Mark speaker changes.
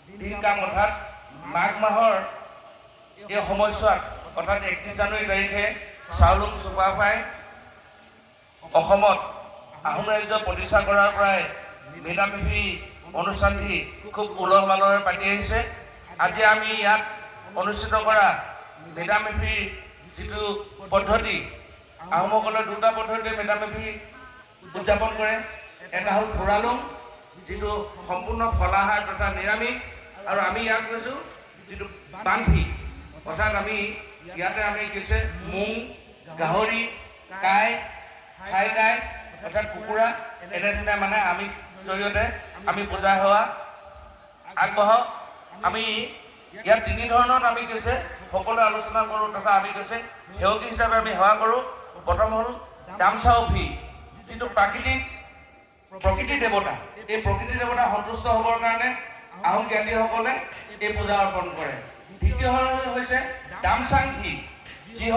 Speaker 1: দিন কাম অৰ্থাৎ মাঘ মাহৰ এই সময়ছোৱাত অৰ্থাৎ 31 জানুৱাৰী তাৰিখে চাউলুং চুকাফাই অসমত আহোম ৰাজ্য প্ৰতিষ্ঠা কৰাৰ পৰাই মেধামেফি অনুষ্ঠানটি খুব উলহ মালহেৰে পাতি আহিছে। আজি আমি ইয়াত অনুষ্ঠিত কৰা মেধামেফিৰ যিটো পদ্ধতি, আহোমসকলে দুটা পদ্ধতিৰে মেধামেফি উদযাপন কৰে। এটা হ'ল ফুৰালুং, যিটো সম্পূৰ্ণ ফলাহাৰ তথা নিৰামিষ, আৰু আমি ইয়াত কৈছোঁ যিটো বানফি, অৰ্থাৎ আমি ইয়াতে আমি কৈছে মুং, গাহৰি, কাই, খাই কাই অৰ্থাৎ কুকুৰা, এনেধৰণে মানে আমি জৰিয়তে আমি পূজা সেৱা আগবঢ়াওঁ। আমি ইয়াত তিনি ধৰণত আমি কৈছে সকলোৱে আলোচনা কৰোঁ তথা আমি কৈছে সেৱকী হিচাপে আমি সেৱা কৰোঁ। প্ৰথম হ'ল দামচাওফি, যিটো প্ৰকৃতি দেৱতা, এই প্ৰকৃতি দেৱতা সন্তুষ্ট হ'বৰ কাৰণে আহোম জ্ঞাতিসকলে এই পূজা অৰ্পণ কৰে। দ্বিতীয় হৈছে দামচাংফি, যি